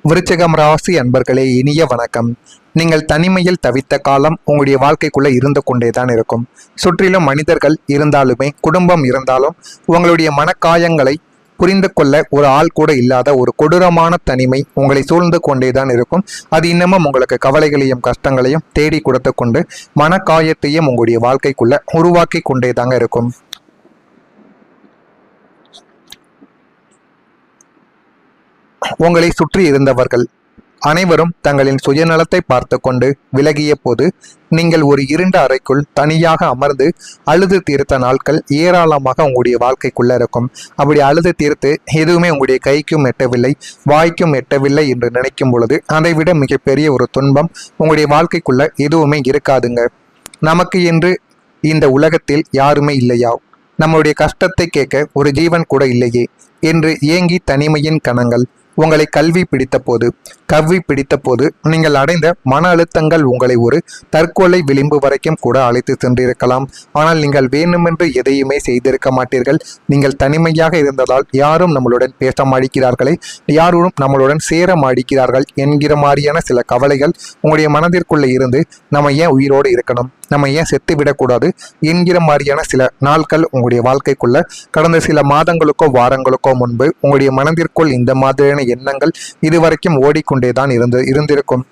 விருச்சிகம் ராசி அன்பர்களே, இனிய வணக்கம். நீங்கள் தனிமையில் தவித்த காலம் உங்களுடைய வாழ்க்கைக்குள்ள இருந்து கொண்டேதான் இருக்கும். சுற்றிலும் மனிதர்கள் இருந்தாலுமே, குடும்பம் இருந்தாலும், உங்களுடைய மனக்காயங்களை புரிந்து கொள்ள ஒரு ஆள் கூட இல்லாத ஒரு கொடூரமான தனிமை உங்களை சூழ்ந்து கொண்டேதான் இருக்கும். அது இன்னமும் உங்களுக்கு கவலைகளையும் கஷ்டங்களையும் தேடி கொடுத்து கொண்டு மனக்காயத்தையும் உங்களுடைய வாழ்க்கைக்குள்ள உருவாக்கி கொண்டேதாங்க இருக்கும். உங்களை சுற்றி இருந்தவர்கள் அனைவரும் தங்களின் சுயநலத்தை பார்த்து கொண்டு விலகிய போது நீங்கள் ஒரு இருண்ட அறைக்குள் தனியாக அமர்ந்து அழுது தீர்த்த நாட்கள் ஏராளமாக உங்களுடைய வாழ்க்கைக்குள்ள இருக்கும். அப்படி அழுது தீர்த்து எதுவுமே உங்களுடைய கைக்கும் எட்டவில்லை, வாய்க்கும் எட்டவில்லை என்று நினைக்கும் பொழுது அதை விட மிகப்பெரிய ஒரு துன்பம் உங்களுடைய வாழ்க்கைக்குள்ள எதுவுமே இருக்காதுங்க. நமக்கு என்று இந்த உலகத்தில் யாருமே இல்லையா, நம்மளுடைய கஷ்டத்தை கேட்க ஒரு ஜீவன் கூட இல்லையே என்று ஏங்கி தனிமையின் கணங்கள் உங்களை கவ்வி பிடித்த போது நீங்கள் அடைந்த மன அழுத்தங்கள் உங்களை ஒரு தற்கொலை விளிம்பு வரைக்கும் கூட அழைத்து சென்றிருக்கலாம். ஆனால் நீங்கள் வேண்டுமென்று எதையுமே செய்திருக்க மாட்டீர்கள். நீங்கள் தனிமையாக இருந்ததால் யாரும் நம்மளுடன் பேச மாடிக்கிறார்களே, யாரும் நம்மளுடன் சேர மாடிக்கிறார்கள் என்கிற மாதிரியான சில கவலைகள் உங்களுடைய மனதிற்குள்ளே இருந்து நம்ம ஏன் உயிரோடு இருக்கணும், நம்ம ஏன் செத்து விடக்கூடாது என்கிற மாதிரியான சில நாட்கள் உங்களுடைய வாழ்க்கைக்குள்ள கடந்த சில மாதங்களுக்கோ வாரங்களுக்கோ முன்பு உங்களுடைய மனதிற்குள் இந்த மாதிரியான எண்ணங்கள் இதுவரைக்கும் ஓடிக்கொண்டேதான் இருந்திருக்கும்.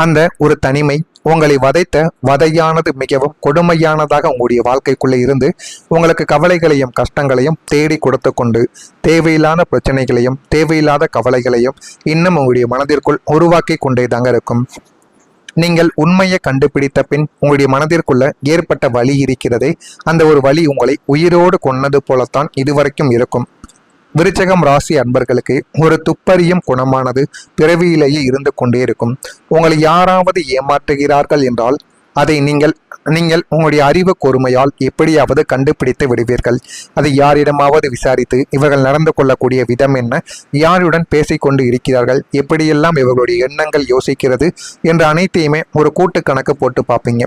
அந்த ஒரு தனிமை உங்களை வதைத்த வதையானது மிகவும் கொடுமையானதாக உங்களுடைய வாழ்க்கைக்குள்ளே இருந்து உங்களுக்கு கவலைகளையும் கஷ்டங்களையும் தேடி கொடுத்து கொண்டு தேவையில்லாத பிரச்சனைகளையும் தேவையில்லாத கவலைகளையும் இன்னும் உங்களுடைய மனதிற்குள் உருவாக்கி கொண்டேதாங்க இருக்கும். நீங்கள் உண்மையை கண்டுபிடித்த பின் உங்களுடைய மனதிற்குள்ள ஏற்பட்ட வலி இருக்கிறதே, அந்த ஒரு வலி உங்களை உயிரோடு கொன்னது போலத்தான் இதுவரைக்கும் இருக்கும். விருச்சிகம் ராசி அன்பர்களுக்கு ஒரு துப்பறியும் குணமானது பிறவியிலேயே இருந்து கொண்டே இருக்கும். உங்களை யாராவது ஏமாற்றுகிறார்கள் என்றால் அதை நீங்கள் உங்களுடைய அறிவு கூர்மையால் எப்படியாவது கண்டுபிடித்து விடுவீர்கள். அதை யாரிடமாவது விசாரித்து இவர்கள் நடந்து கொள்ளக்கூடிய விதம் என்ன, யாருடன் பேசிக்கொண்டு இருக்கிறார்கள், எப்படியெல்லாம் இவர்களுடைய எண்ணங்கள் யோசிக்கிறது என்ற அனைத்தையுமே ஒரு கூட்டு கணக்கு போட்டு பார்ப்பீங்க.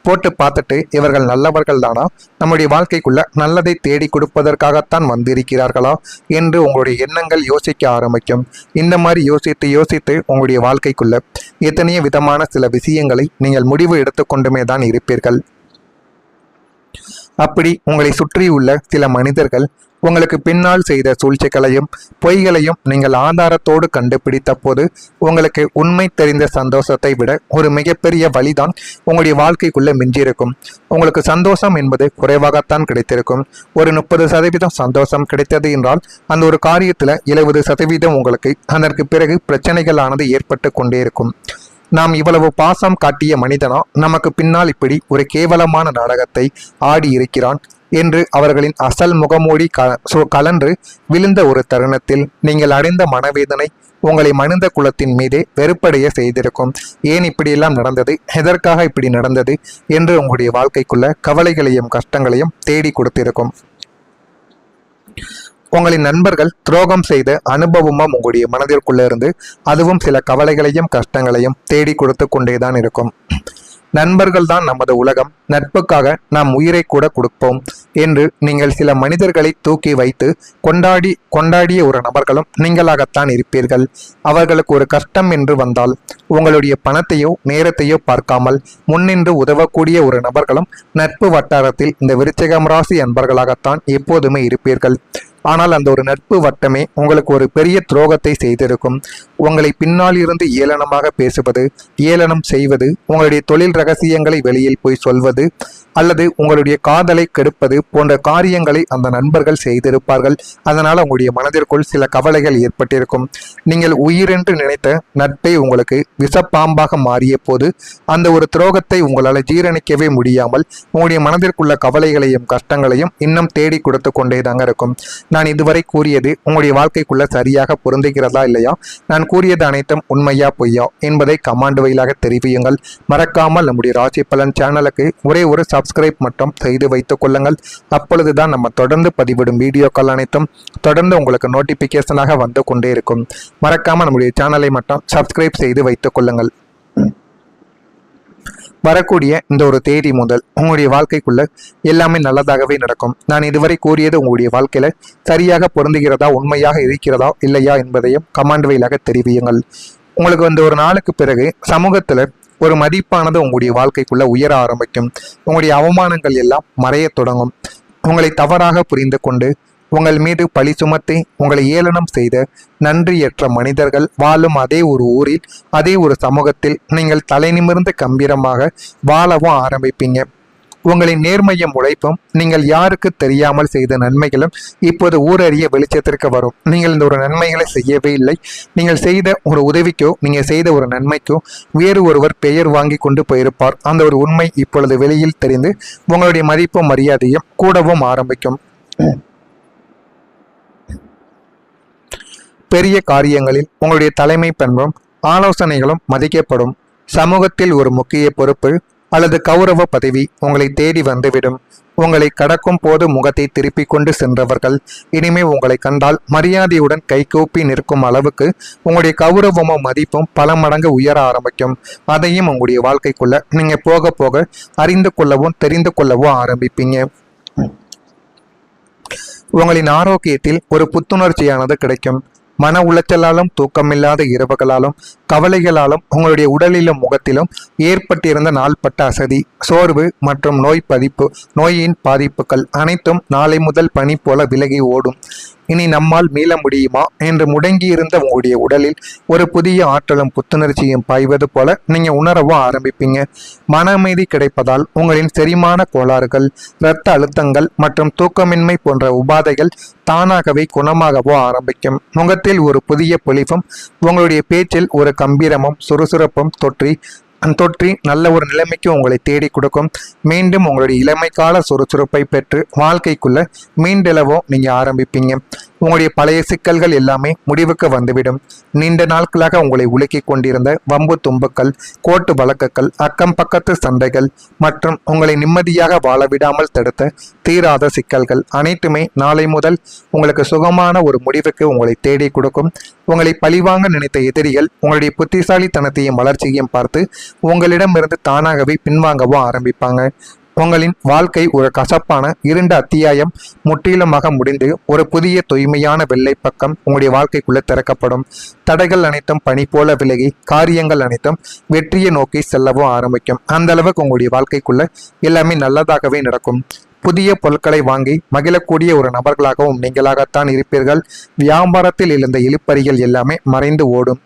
போட்டு பார்த்துட்டு இவர்கள் நல்லவர்கள் தானா, நம்முடைய வாழ்க்கைக்குள்ள நல்லதை தேடி கொடுப்பதற்காகத்தான் வந்திருக்கிறார்களா என்று உங்களுடைய எண்ணங்கள் யோசிக்க ஆரம்பிக்கும். இந்த மாதிரி யோசித்து உங்களுடைய வாழ்க்கைக்குள்ள எத்தனையோ விதமான சில விஷயங்களை நீங்கள் முடிவு எடுத்துக்கொண்டுமே தான் இருப்பீர்கள். அப்படி உங்களை சுற்றியுள்ள சில மனிதர்கள் உங்களுக்கு பின்னால் செய்த சூழ்ச்சிகளையும் பொய்களையும் நீங்கள் ஆதாரத்தோடு கண்டுபிடித்த போது உங்களுக்கு உண்மை தெரிந்த சந்தோஷத்தை விட ஒரு மிகப்பெரிய வழிதான் உங்களுடைய வாழ்க்கைக்குள்ள மிஞ்சியிருக்கும். உங்களுக்கு சந்தோஷம் என்பது குறைவாகத்தான் கிடைத்திருக்கும். ஒரு 30% சந்தோஷம் கிடைத்தது என்றால் அந்த ஒரு காரியத்துல 70% உங்களுக்கு அதற்கு பிறகு பிரச்சனைகளானது ஏற்பட்டு கொண்டே இருக்கும். நாம் இவ்வளவு பாசம் காட்டிய மனிதனா நமக்கு பின்னால் இப்படி ஒரு கேவலமான நாடகத்தை ஆடி இருக்கிறான் என்று அவர்களின் அசல் முகமூடி கலன்று விழுந்த ஒரு தருணத்தில் நீங்கள் அடைந்த மனவேதனை உங்களை மனித குலத்தின் மீதே வெறுப்படைய செய்திருக்கும். ஏன் இப்படியெல்லாம் நடந்தது, எதற்காக இப்படி நடந்தது என்று உங்களுடைய வாழ்க்கைக்குள்ள கவலைகளையும் கஷ்டங்களையும் தேடி கொடுத்திருக்கும். உங்களின் நண்பர்கள் துரோகம் செய்த அனுபவமும் உங்களுடைய மனதிற்குள்ள இருந்து அதுவும் சில கவலைகளையும் கஷ்டங்களையும் தேடி கொடுத்து கொண்டேதான் இருக்கும். நண்பர்கள் தான் நமது உலகம், நட்புக்காக நாம் உயிரை கூட கொடுப்போம் என்று நீங்கள் சில மனிதர்களை தூக்கி வைத்து கொண்டாடிய ஒரு நபர்களும் நீங்களாகத்தான் இருப்பீர்கள். அவர்களுக்கு ஒரு கஷ்டம் என்று வந்தால் உங்களுடைய பணத்தையோ நேரத்தையோ பார்க்காமல் முன்னின்று உதவக்கூடிய ஒரு நபர்களும் நட்பு வட்டாரத்தில் இந்த விருச்சிகம் ராசி அன்பர்களாகத்தான் எப்போதுமே இருப்பீர்கள். ஆனால் அந்த ஒரு நட்பு வட்டமே உங்களுக்கு ஒரு பெரிய துரோகத்தை செய்திருக்கும். உங்களை பின்னால் இருந்து ஏளனமாக பேசுவது, ஏளனம் செய்வது, உங்களுடைய தொழில் ரகசியங்களை வெளியில் போய் சொல்வது அல்லது உங்களுடைய காதலை கெடுப்பது போன்ற காரியங்களை அந்த நண்பர்கள் செய்திருப்பார்கள். அதனால் உங்களுடைய மனதிற்குள் சில கவலைகள் ஏற்பட்டிருக்கும். நீங்கள் உயிரென்று நினைத்த நட்பை உங்களுக்கு விஷப்பாம்பாக மாறிய போது அந்த ஒரு துரோகத்தை உங்களால் ஜீரணிக்கவே முடியாமல் உங்களுடைய மனதிற்குள்ள கவலைகளையும் கஷ்டங்களையும் இன்னும் தேடி கொடுத்து கொண்டே தாங்க இருக்கும். நான் இதுவரை கூறியது உங்களுடைய வாழ்க்கைக்குள்ள சரியாக பொருந்துகிறதா இல்லையா, நான் கூறியது அனைத்தும் உண்மையா பொய்யா என்பதை கமாண்ட் வழியாக தெரிவியுங்கள். மறக்காமல் நம்முடைய ராசி பலன் சேனலுக்கு ஒரே ஒரு சப்ஸ்கிரைப் மட்டும் செய்து வைத்துக் கொள்ளுங்கள். அப்பொழுதுதான் நம்ம தொடர்ந்து பதிவிடும் வீடியோக்கள் அனைத்தும் தொடர்ந்து உங்களுக்கு நோட்டிபிகேஷனாக வந்து கொண்டே இருக்கும். மறக்காம நம்முடைய சேனலை மட்டும் சப்ஸ்கிரைப் செய்து வைத்துக் கொள்ளுங்கள். வரக்கூடிய இந்த ஒரு தேதி முதல் உங்களுடைய வாழ்க்கைக்குள்ள எல்லாமே நல்லதாகவே நடக்கும். நான் இதுவரை கூறியது உங்களுடைய வாழ்க்கையில சரியாக பொருந்துகிறதா, உண்மையாக இருக்கிறதா இல்லையா என்பதையும் கமெண்ட் வழியாக தெரிவியுங்கள். உங்களுக்கு வந்து ஒரு நாளுக்கு பிறகு சமூகத்துல ஒரு மதிப்பானது உங்களுடைய வாழ்க்கைக்குள்ள உயர ஆரம்பிக்கும். உங்களுடைய அவமானங்கள் எல்லாம் மறையத் தொடங்கும். உங்களை தவறாக புரிந்து கொண்டு உங்கள் மீது பழி சுமத்தி உங்களை ஏளனம் செய்த நன்றியற்ற மனிதர்கள் வாழும் அதே ஒரு ஊரில், அதே ஒரு சமூகத்தில் நீங்கள் தலை நிமிர்ந்து கம்பீரமாக வாழவும் ஆரம்பிப்பீங்க. உங்களின் நேர்மையும் உழைப்பும் நீங்கள் யாருக்கு தெரியாமல் செய்த நன்மைகளும் இப்போது ஊரறிய வெளிச்சத்திற்கு வரும். நீங்கள் இந்த ஒரு நன்மைகளை செய்யவே இல்லை. நீங்கள் செய்த ஒரு உதவிக்கோ, நீங்கள் செய்த ஒரு நன்மைக்கோ வேறு ஒருவர் பெயர் வாங்கி கொண்டு போயிருப்பார். அந்த ஒரு உண்மை இப்பொழுது வெளியில் தெரிந்து உங்களுடைய மதிப்பும் மரியாதையும் கூடவும் ஆரம்பிக்கும். பெரிய காரியங்களில் உங்களுடைய தலைமை பண்பும் ஆலோசனைகளும் மதிக்கப்படும். சமூகத்தில் ஒரு முக்கிய பொறுப்பு அல்லது கௌரவ பதவி உங்களை தேடி வந்துவிடும். உங்களை கடக்கும் போது முகத்தை திருப்பிக் கொண்டு சென்றவர்கள் இனிமே உங்களை கண்டால் மரியாதையுடன் கைகூப்பி நிற்கும் அளவுக்கு உங்களுடைய கௌரவமும் மதிப்பும் பல மடங்கு உயர ஆரம்பிக்கும். அதையும் உங்களுடைய வாழ்க்கைக்குள்ள நீங்க போக போக அறிந்து கொள்ளவும் தெரிந்து கொள்ளவும் ஆரம்பிப்பீங்க. உங்களின் ஆரோக்கியத்தில் ஒரு புத்துணர்ச்சியானது கிடைக்கும். மன உளைச்சலாலும் தூக்கமில்லாத இரவுகளாலும் கவலைகளாலும் உங்களுடைய உடலிலும் முகத்திலும் ஏற்பட்டிருந்த நாள்பட்ட அசதி, சோர்வு மற்றும் நோயின் பாதிப்புகள் அனைத்தும் நாளை முதல் பனி போல விலகி ஓடும். இனி நம்மால் மீள முடியுமா என்று முடங்கியிருந்த உங்களுடைய உடலில் ஒரு புதிய ஆற்றலும் புத்துணர்ச்சியும் பாய்வது போல நீங்க உணரவும் ஆரம்பிப்பீங்க. மன அமைதி கிடைப்பதால் உங்களின் செரிமான கோளாறுகள், இரத்த அழுத்தங்கள் மற்றும் தூக்கமின்மை போன்ற உபாதைகள் தானாகவே குணமாகவோ ஆரம்பிக்கும். முகத்தில் ஒரு புதிய பொலிவும் உங்களுடைய பேச்சில் ஒரு கம்பீரமும் சுறுசுறுப்பும் தொற்றி நல்ல ஒரு நிலைமைக்கு உங்களை தேடி கொடுக்கும். மீண்டும் உங்களுடைய இளமைக்கால சுறுசுறுப்பை பெற்று வாழ்க்கைக்குள்ள மீண்டெழவும் நீங்க ஆரம்பிப்பீங்க. உங்களுடைய பழைய சிக்கல்கள் எல்லாமே முடிவுக்கு வந்துவிடும். நீண்ட நாட்களாக உங்களை உலுக்கி கொண்டிருந்த வம்பு தும்புக்கள், கோட்டு வழக்குகள், அக்கம் பக்கத்து சண்டைகள் மற்றும் உங்களை நிம்மதியாக வாழவிடாமல் தடுத்த தீராத சிக்கல்கள் அனைத்துமே நாளை முதல் உங்களுக்கு சுகமான ஒரு முடிவுக்கு உங்களை தேடி கொடுக்கும். உங்களை பழிவாங்க நினைத்த எதிரிகள் உங்களுடைய புத்திசாலித்தனத்தையும் வளர்ச்சியையும் பார்த்து உங்களிடமிருந்து தானாகவே பின்வாங்கவும் ஆரம்பிப்பாங்க. உங்களின் வாழ்க்கை ஒரு கசப்பான இருண்ட அத்தியாயம் முற்றிலுமாக முடிந்து ஒரு புதிய தூய்மையான வெள்ளை பக்கம் உங்களுடைய வாழ்க்கைக்குள்ள திறக்கப்படும். தடைகள் அனைத்தும் பனி போல விலகி காரியங்கள் அனைத்தும் வெற்றியை நோக்கி செல்லவும் ஆரம்பிக்கும். அந்த அளவுக்கு உங்களுடைய வாழ்க்கைக்குள்ள எல்லாமே நல்லதாகவே நடக்கும். புதிய பொருட்களை வாங்கி மகிழக்கூடிய ஒரு நபர்களாகவும் நீங்களாகத்தான் இருப்பீர்கள். வியாபாரத்தில் இருந்த இழுப்பறிகள் எல்லாமே மறைந்து ஓடும்.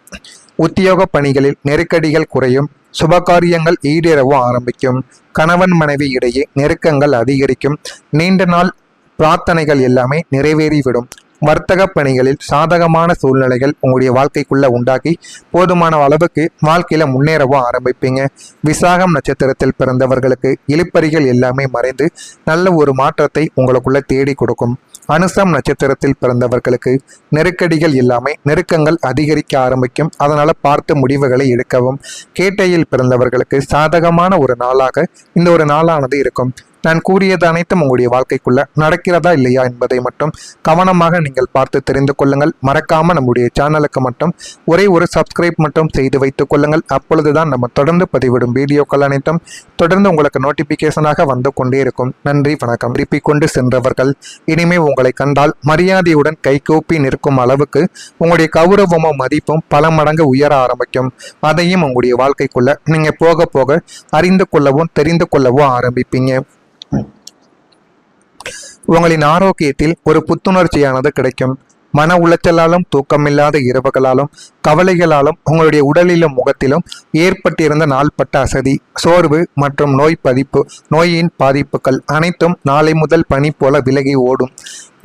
உத்தியோக பணிகளில் நெருக்கடிகள் குறையும். சுபகாரியங்கள் ஈடேறவும் ஆரம்பிக்கும். கணவன் மனைவி இடையே நெருக்கங்கள் அதிகரிக்கும். நீண்ட நாள் பிரார்த்தனைகள் எல்லாமே நிறைவேறிவிடும். வர்த்தக பணிகளில் சாதகமான சூழ்நிலைகள் உங்களுடைய வாழ்க்கைக்குள்ள உண்டாக்கி போதுமான அளவுக்கு வாழ்க்கையில முன்னேறவும் ஆரம்பிப்பீங்க. விசாகம் நட்சத்திரத்தில் பிறந்தவர்களுக்கு இழுப்பறிகள் எல்லாமே மறைந்து நல்ல ஒரு மாற்றத்தை உங்களுக்குள்ள தேடி கொடுக்கும். அனுசம் நட்சத்திரத்தில் பிறந்தவர்களுக்கு நெருக்கடிகள் எல்லாமே நெருக்கங்கள் அதிகரிக்க ஆரம்பிக்கும். அதனால பார்த்து முடிவுகளை எடுக்கவும். கேட்டையில் பிறந்தவர்களுக்கு சாதகமான ஒரு நாளாக இந்த ஒரு நாளானது இருக்கும். நான் கூறியது அனைத்தும் உங்களுடைய வாழ்க்கைக்குள்ள நடக்கிறதா இல்லையா என்பதை மட்டும் கவனமாக நீங்கள் பார்த்து தெரிந்து கொள்ளுங்கள். மறக்காம நம்முடைய சேனலுக்கு மட்டும் ஒரே ஒரு சப்ஸ்கிரைப் மட்டும் செய்து வைத்துக் கொள்ளுங்கள். அப்பொழுதுதான் நம்ம தொடர்ந்து பதிவிடும் வீடியோக்கள் அனைத்தும் தொடர்ந்து உங்களுக்கு நோட்டிபிகேஷனாக வந்து கொண்டே இருக்கும். நன்றி, வணக்கம். திருப்பிக் கொண்டு சென்றவர்கள் இனிமே உங்களை கண்டால் மரியாதையுடன் கைகூப்பி நிற்கும் அளவுக்கு உங்களுடைய கௌரவமும் மதிப்பும் பல மடங்கு உயர ஆரம்பிக்கும். அதையும் உங்களுடைய வாழ்க்கைக்குள்ள நீங்க போக போக அறிந்து கொள்ளவும் தெரிந்து கொள்ளவும் ஆரம்பிப்பீங்க. உங்களின் ஆரோக்கியத்தில் ஒரு புத்துணர்ச்சியானது கிடைக்கும். மன உளைச்சலாலும் தூக்கமில்லாத இரவுகளாலும் கவலைகளாலும் உங்களுடைய உடலிலும் முகத்திலும் ஏற்பட்டிருந்த நாள்பட்ட அசதி, சோர்வு மற்றும் நோயின் பாதிப்புகள் அனைத்தும் நாளை முதல் பனி போல விலகி ஓடும்.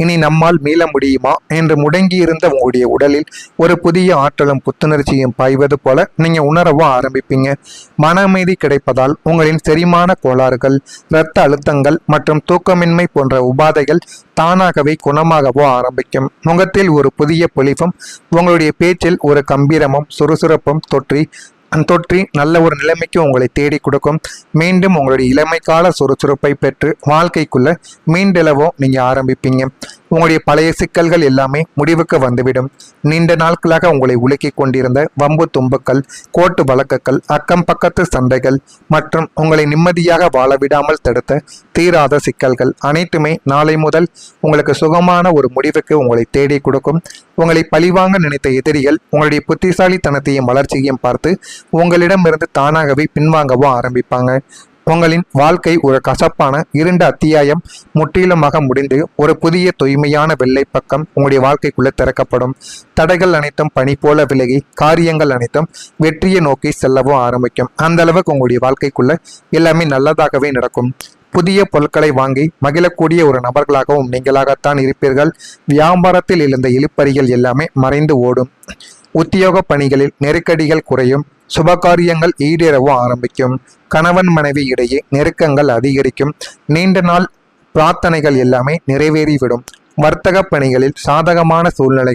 இனி நம்மால் மீள முடியுமா என்று முடங்கியிருந்த உங்களுடைய உடலில் ஒரு புதிய ஆற்றலும் புத்துணர்ச்சியும் பாய்வது போல நீங்க உணரவும் ஆரம்பிப்பீங்க. மன அமைதி கிடைப்பதால் உங்களின் செரிமான கோளாறுகள், இரத்த அழுத்தங்கள் மற்றும் தூக்கமின்மை போன்ற உபாதைகள் தானாகவே குணமாகவோ ஆரம்பிக்கும். முகத்தில் ஒரு புதிய பொலிவும் உங்களுடைய பேச்சில் ஒரு கம்பீரமும் சுறுசுறுப்பும் தொற்றி நல்ல ஒரு நிலைமைக்கு உங்களை தேடி கொடுக்கும். மீண்டும் உங்களுடைய இளமைக்கால சுறுசுறுப்பை பெற்று வாழ்க்கைக்குள்ள மீண்டெழவும் நீங்க ஆரம்பிப்பீங்க. உங்களுடைய பழைய சிக்கல்கள் எல்லாமே முடிவுக்கு வந்துவிடும். நீண்ட நாட்களாக உங்களை உலுக்கிக் கொண்டிருந்த வம்பு தும்புக்கள், கோர்ட்டு வழக்குகள், அக்கம் பக்கத்து சண்டைகள் மற்றும் உங்களை நிம்மதியாக வாழ விடாமல் தடுத்த தீராத சிக்கல்கள் அனைத்துமே நாளை முதல் உங்களுக்கு சுகமான ஒரு முடிவுக்கு உங்களை தேடி கொடுக்கும். உங்களை பழிவாங்க நினைத்த எதிரிகள் உங்களுடைய புத்திசாலித்தனத்தையும் வளர்ச்சியையும் பார்த்து உங்களிடமிருந்து தானாகவே பின்வாங்கவோ ஆரம்பிப்பாங்க. உங்களின் வாழ்க்கை ஒரு கசப்பான இருண்ட அத்தியாயம் முற்றிலுமாக முடிந்து ஒரு புதிய தூய்மையான வெள்ளை பக்கம் உங்களுடைய வாழ்க்கைக்குள்ள திறக்கப்படும். தடைகள் அனைத்தும் பனி போல விலகி காரியங்கள் அனைத்தும் வெற்றியை நோக்கி செல்லவும் ஆரம்பிக்கும். அந்த அளவுக்கு உங்களுடைய வாழ்க்கைக்குள்ள எல்லாமே நல்லதாகவே நடக்கும். புதிய பொருட்களை வாங்கி மகிழக்கூடிய ஒரு நபர்களாகவும் நீங்களாகத்தான் இருப்பீர்கள். வியாபாரத்தில் இருந்த இழுப்பறிகள் எல்லாமே மறைந்து ஓடும். உத்தியோக பணிகளில் நெருக்கடிகள் குறையும். சுபகாரியங்கள் ஈடேறவும் ஆரம்பிக்கும். கணவன் மனைவி இடையே நெருக்கங்கள் அதிகரிக்கும். நீண்ட நாள் பிரார்த்தனைகள் எல்லாமே நிறைவேறிவிடும். வர்த்தக பணிகளில் சாதகமான சூழ்நிலை